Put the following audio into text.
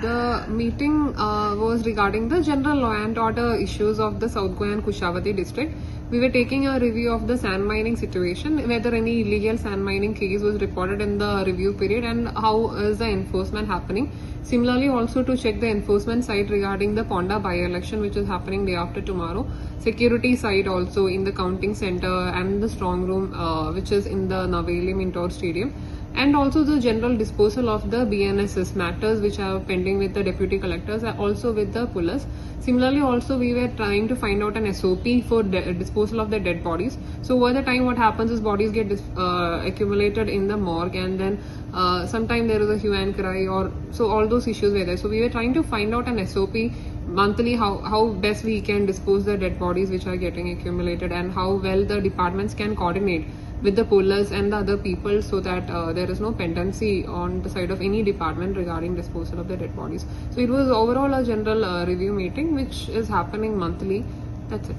The meeting was regarding the general law and order issues of the South Goa and Kushavati district. We were taking a review of the sand mining situation, whether any illegal sand mining case was reported in the review period and how is the enforcement happening. Similarly, also to check the enforcement side regarding the Ponda by-election which is happening day after tomorrow. Security side also in the counting center and the strong room which is in the Naveli Mintor Stadium. And also the general disposal of the BNSS matters which are pending with the deputy collectors, also with the pullers. Similarly, also we were trying to find out an SOP for disposal of the dead bodies. So over the time what happens is bodies get accumulated in the morgue, and then sometime there is a hue and cry, or so all those issues were there. So we were trying to find out an SOP monthly how best we can dispose the dead bodies which are getting accumulated, and how well the departments can coordinate with the pullers and the other people, so that there is no pendency on the side of any department regarding disposal of the dead bodies. So it was overall a general review meeting which is happening monthly. That's it.